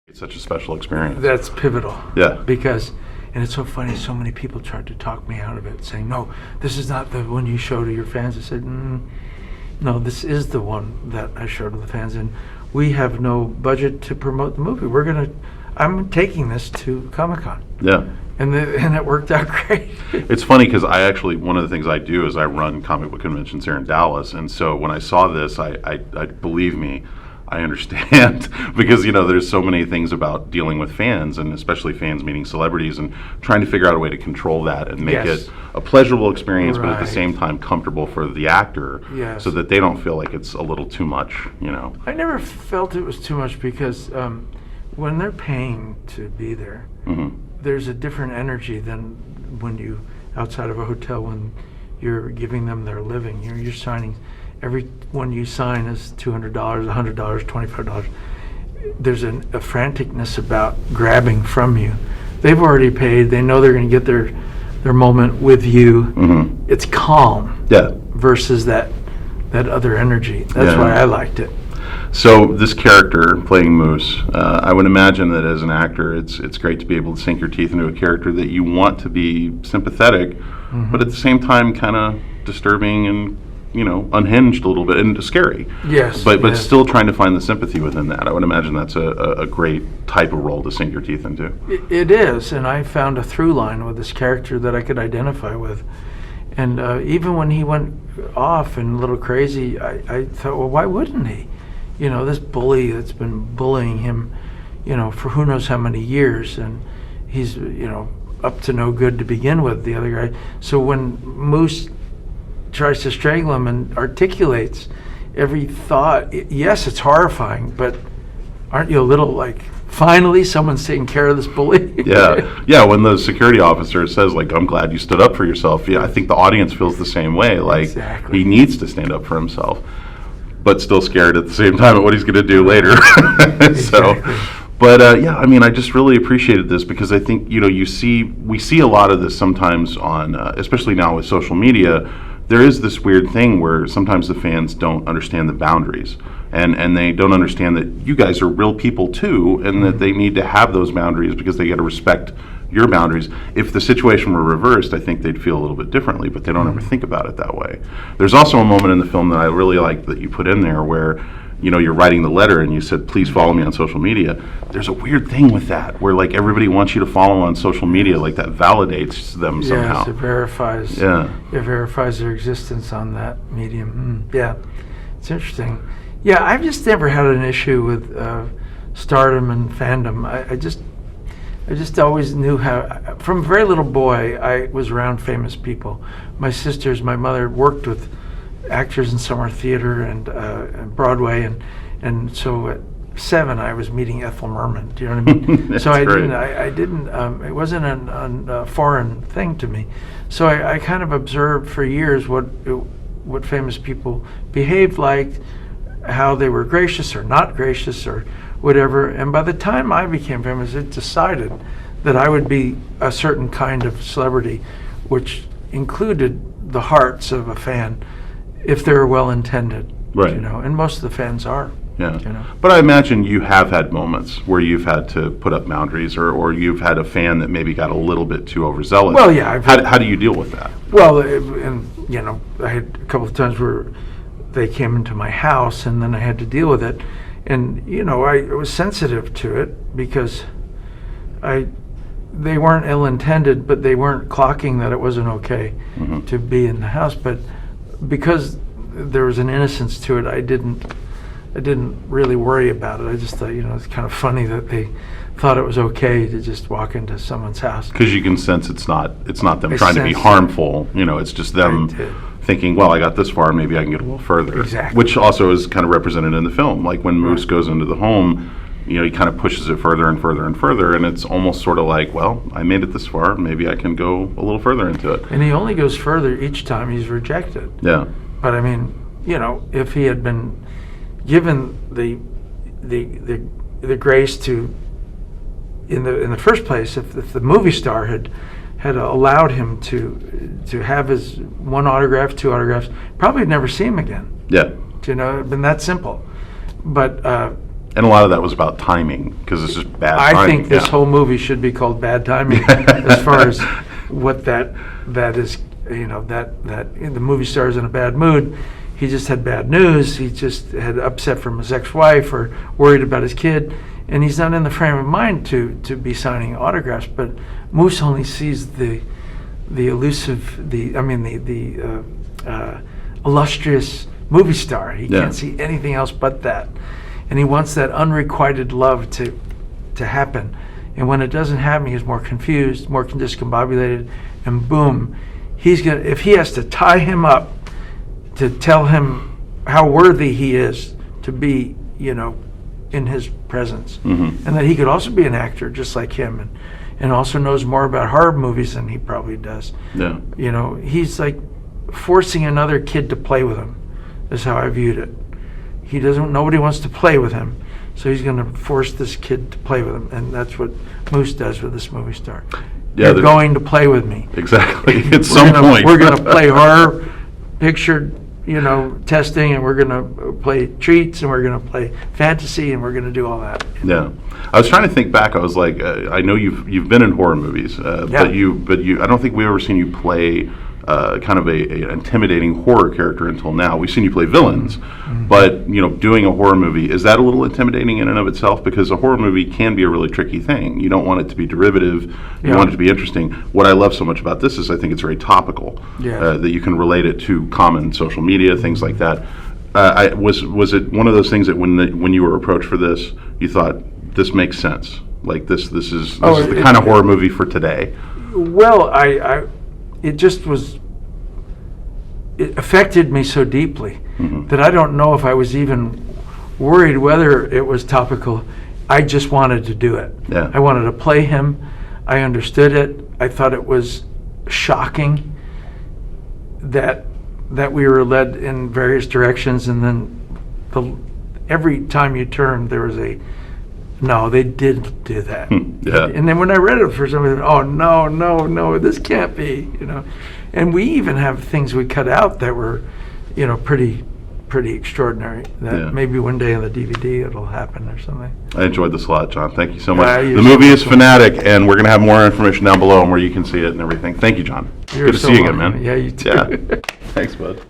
It's such a special experience. That's pivotal. Yeah. Because, and it's so funny, so many people tried to talk me out of it, saying, no, this is not the one you show to your fans. I said, no, this is the one that I show to the fans, and we have no budget to promote the movie. I'm taking this to Comic-Con. Yeah. And it worked out great. It's funny because one of the things I do is I run comic book conventions here in Dallas, and so when I saw this, I believe me, I understand because there's so many things about dealing with fans, and especially fans meeting celebrities, and trying to figure out a way to control that and make it a pleasurable experience, but at the same time comfortable for the actor, so that they don't feel like it's a little too much. I never felt it was too much because when they're paying to be there, there's a different energy than when you outside of a hotel when you're giving them their living. You're signing. Every one you sign is $200, $100, $25. There's a franticness about grabbing from you. They've already paid. They know they're going to get their moment with you. It's calm. Yeah. Versus that other energy. That's why I liked it. So this character playing Moose, I would imagine that as an actor, it's great to be able to sink your teeth into a character that you want to be sympathetic, but at the same time kind of disturbing and unhinged a little bit and scary. Yes. But still trying to find the sympathy within that. I would imagine that's a great type of role to sink your teeth into. It is, and I found a through line with this character that I could identify with. And even when he went off and a little crazy, I thought, well, why wouldn't he? This bully that's been bullying him, for who knows how many years, and he's, up to no good to begin with, the other guy. So when Moose tries to strangle him and articulates every thought, yes, it's horrifying, but aren't you a little like, finally someone's taking care of this bully? Yeah, when the security officer says, like, I'm glad you stood up for yourself, I think the audience feels the same way. Like, he needs to stand up for himself, but still scared at the same time at what he's going to do later. But I just really appreciated this because I think, we see a lot of this sometimes on, especially now with social media. There is this weird thing where sometimes the fans don't understand the boundaries, and they don't understand that you guys are real people too, and that they need to have those boundaries because they got to respect your boundaries. If the situation were reversed, I think they'd feel a little bit differently, but they don't ever think about it that way. There's also a moment in the film that I really like that you put in there where you're writing the letter and you said, please follow me on social media. There's a weird thing with that where like everybody wants you to follow on social media, like that validates them somehow. Yes, it verifies. Yeah. It verifies their existence on that medium. Yeah, it's interesting. Yeah, I've just never had an issue with stardom and fandom. I just always knew how, from a very little boy, I was around famous people. My mother worked with actors in summer theater and Broadway, and so at 7 I was meeting Ethel Merman. Do you know what I mean? So I didn't. It wasn't a foreign thing to me. So I kind of observed for years what famous people behaved like, how they were gracious or not gracious or whatever. And by the time I became famous, it decided that I would be a certain kind of celebrity, which included the hearts of a fan, if they're well intended, right? And most of the fans are. Yeah. But I imagine you have had moments where you've had to put up boundaries, or you've had a fan that maybe got a little bit too overzealous. Well, yeah. How do you deal with that? Well, I had a couple of times where they came into my house, and then I had to deal with it, and I was sensitive to it because they weren't ill-intended, but they weren't clocking that it wasn't okay to be in the house, but because there was an innocence to it, I didn't really worry about it. I just thought, it's kind of funny that they thought it was okay to just walk into someone's house. Because you can sense it's not them trying to be harmful. It's just them thinking, well, I got this far, maybe I can get a little further. Exactly. Which also is kind of represented in the film. Like when Moose goes into the home, he kind of pushes it further and further and further, and it's almost sort of like, well, I made it this far, maybe I can go a little further into it. And he only goes further each time he's rejected. Yeah. But I mean, if he had been given the grace to, in the first place, if the movie star had allowed him to have his 1 autograph, 2 autographs, probably never see him again. Yeah. It'd been that simple. But And a lot of that was about timing, because it's just bad I timing. think this yeah. whole movie should be called Bad Timing, as far as what that is. That the movie star is in a bad mood. He just had bad news. He just had upset from his ex-wife or worried about his kid, and he's not in the frame of mind to be signing autographs. But Moose only sees the elusive, the illustrious movie star. He Yeah. can't see anything else but that, and he wants that unrequited love to happen. And when it doesn't happen, he's more confused, more discombobulated, and boom, if he has to tie him up to tell him how worthy he is to be, in his presence, Mhm. and that he could also be an actor just like him, and also knows more about horror movies than he probably does. Yeah. He's like forcing another kid to play with him, is how I viewed it. Nobody wants to play with him, so he's going to force this kid to play with him, and that's what Moose does with this movie star. Yeah, You're going to play with me. Exactly. At some point. We're going to play horror picture, testing, and we're going to play treats, and we're going to play fantasy, and we're going to do all that. Yeah, I was trying to think back. I was like, I know you've been in horror movies, but I don't think we've ever seen you play kind of a intimidating horror character until now. We've seen you play villains, but doing a horror movie, is that a little intimidating in and of itself? Because a horror movie can be a really tricky thing. You don't want it to be derivative. You want it to be interesting. What I love so much about this is I think it's very topical. Yeah. That you can relate it to common social media, things like that. Was it one of those things that when you were approached for this, you thought this makes sense? Like this is the kind of horror movie for today. Well, it just it affected me so deeply that I don't know if I was even worried whether it was topical. I just wanted to do it. Yeah. I wanted to play him. I understood it. I thought it was shocking that we were led in various directions, and then every time you turned, there was no, they didn't do that. Yeah. And then when I read it for some reason, oh no, this can't be, And we even have things we cut out that were, pretty extraordinary. That maybe one day on the DVD it'll happen or something. I enjoyed this a lot, John. Thank you so much. Yeah, The movie is Fanatic, and we're going to have more information down below on where you can see it and everything. Thank you, John. You're Good to so see you again, welcome. man. Yeah, you too. Yeah. Thanks, bud.